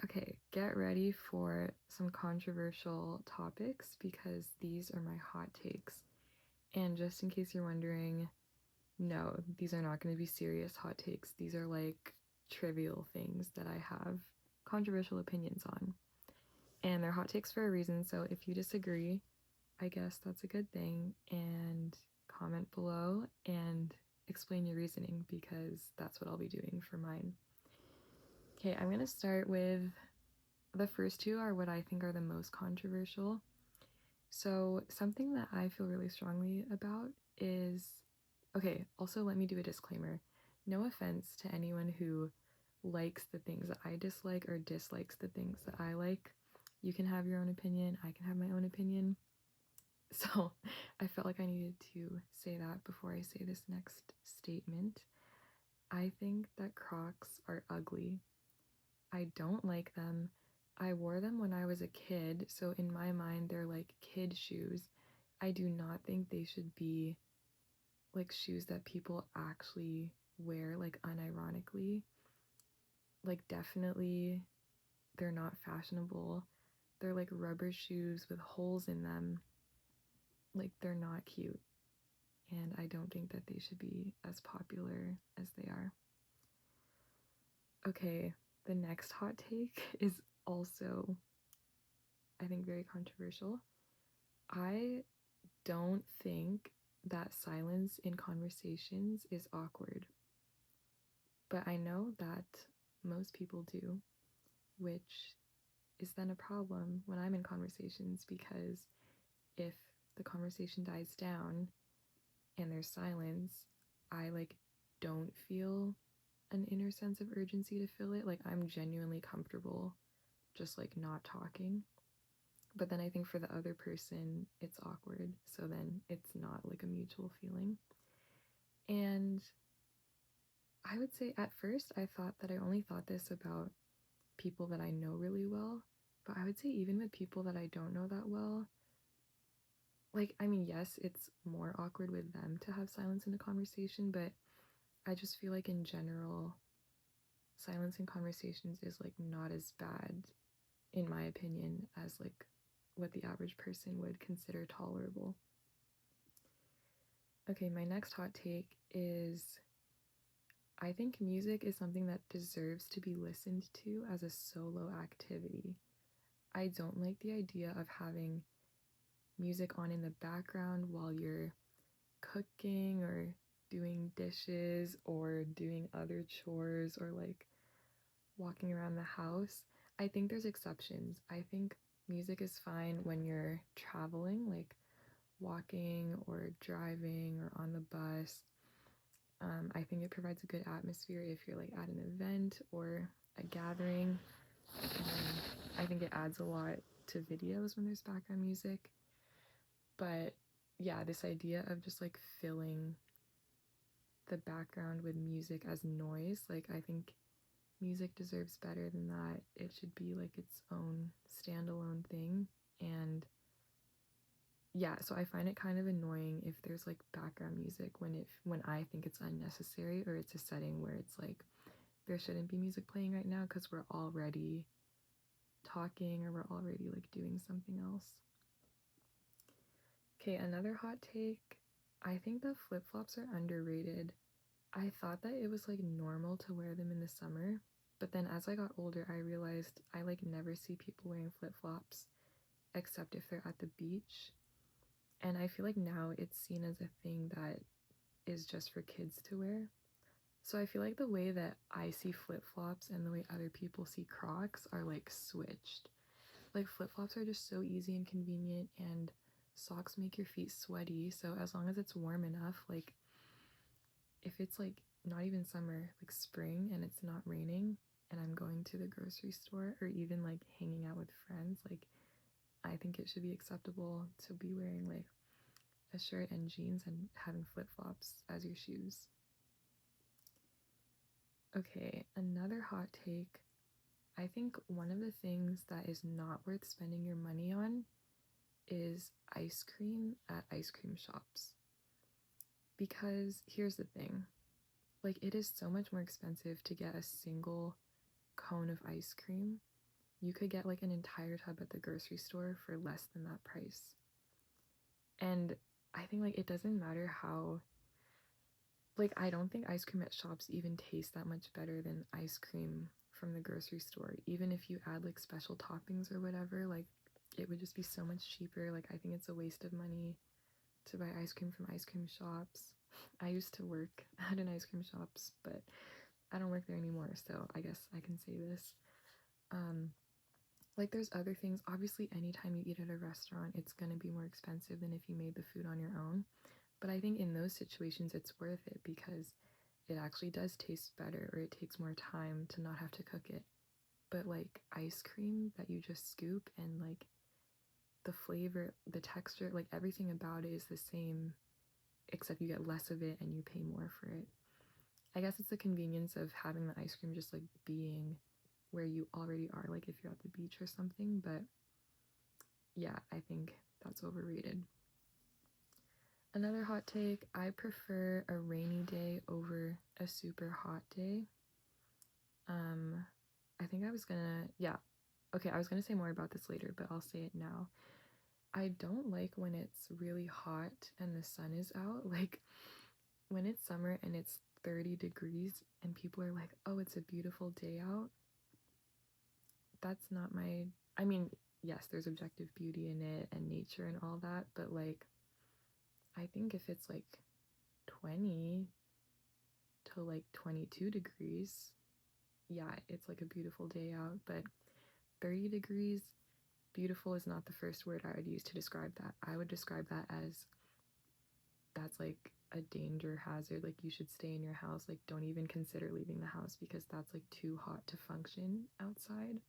Okay, get ready for some controversial topics because these are my hot takes. And just in case you're wondering, no, these are not going to be serious hot takes. These are like trivial things that I have controversial opinions on. And they're hot takes for a reason, so if you disagree, I guess that's a good thing. And comment below and explain your reasoning because that's what I'll be doing for mine. Okay, I'm going to start with the first two are what I think are the most controversial. So, something that I feel really strongly about is okay, also let me do a disclaimer. No offense to anyone who likes the things that I dislike or dislikes the things that I like. You can have your own opinion, I can have my own opinion. So, I felt like I needed to say that before I say this next statement. I think that Crocs are ugly. I don't like them. I wore them when I was a kid, so in my mind, they're like kid shoes. I do not think they should be like shoes that people actually wear, like unironically. Like, definitely, they're not fashionable. They're like rubber shoes with holes in them. Like, they're not cute. And I don't think that they should be as popular as they are. Okay, the next hot take is also, I think, very controversial. I don't think that silence in conversations is awkward, but I know that most people do, which is then a problem when I'm in conversations because if the conversation dies down and there's silence, I like don't feel an inner sense of urgency to fill it. Like I'm genuinely comfortable just like not talking. But then I think for the other person, it's awkward. So then it's not like a mutual feeling. And I would say at first I thought that I only thought this about people that I know really well. But I would say even with people that I don't know that well, like, I mean, yes, it's more awkward with them to have silence in a conversation, but I just feel like in general, silence in conversations is like not as bad, in my opinion, as like what the average person would consider tolerable. Okay, my next hot take is I think music is something that deserves to be listened to as a solo activity. I don't like the idea of having music on in the background while you're cooking or doing dishes or doing other chores or like walking around the house. I think there's exceptions. I think music is fine when you're traveling, like walking or driving or on the bus. I think it provides a good atmosphere if you're like at an event or a gathering. I think it adds a lot to videos when there's background music. But yeah, this idea of just like filling the background with music as noise, like I think music deserves better than that. It should be like its own standalone thing. And yeah, so I find it kind of annoying if there's like background music when I think it's unnecessary or it's a setting where it's like there shouldn't be music playing right now because we're already talking or we're already like doing something else. Okay, another hot take. I think that flip-flops are underrated. I thought that it was like normal to wear them in the summer, but then as I got older, I realized I like never see people wearing flip-flops except if they're at the beach. And I feel like now it's seen as a thing that is just for kids to wear. So I feel like the way that I see flip-flops and the way other people see Crocs are like switched. Like flip-flops are just so easy and convenient and socks make your feet sweaty. So as long as it's warm enough, like if it's like not even summer, like spring and it's not raining and I'm going to the grocery store or even like hanging out with friends, like I think it should be acceptable to be wearing like a shirt and jeans and having flip-flops as your shoes. Okay, another hot take. I think one of the things that is not worth spending your money on is ice cream at ice cream shops. Because here's the thing, like, it is so much more expensive to get a single cone of ice cream you could get like an entire tub at the grocery store for less than that price. And I think like it doesn't matter how, like, I don't think ice cream at shops even tastes that much better than ice cream from the grocery store. Even if you add like special toppings or whatever, like it would just be so much cheaper. Like I think it's a waste of money to buy ice cream from ice cream shops. I used to work at an ice cream shops, but I don't work there anymore, so I guess I can say this. Um, like there's other things. Obviously, anytime you eat at a restaurant, it's gonna be more expensive than if you made the food on your own. But I think in those situations, it's worth it because it actually does taste better, or it takes more time to not have to cook it. But like ice cream that you just scoop, and like the flavor, the texture, like everything about it is the same, except you get less of it and you pay more for it. I guess it's the convenience of having the ice cream just like being where you already are, like if you're at the beach or something. But yeah, I think that's overrated. Another hot take, I prefer a rainy day over a super hot day. Um, I think I was gonna, yeah, okay, I was gonna say more about this later, but I'll say it now. I don't like when it's really hot and the sun is out. Like when it's summer and it's 30 degrees and people are like, oh, it's a beautiful day out. That's not my, I mean, yes, there's objective beauty in it and nature and all that, but like, I think if it's like 20 to like 22 degrees, yeah, it's like a beautiful day out. But 30 degrees, beautiful is not the first word I would use to describe that. I would describe that as that's like a danger hazard. Like you should stay in your house. Like don't even consider leaving the house because that's like too hot to function outside.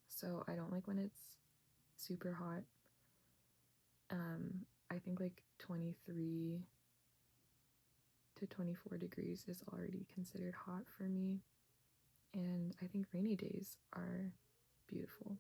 So I don't like when it's super hot. I think like 23 to 24 degrees is already considered hot for me. And I think rainy days are beautiful.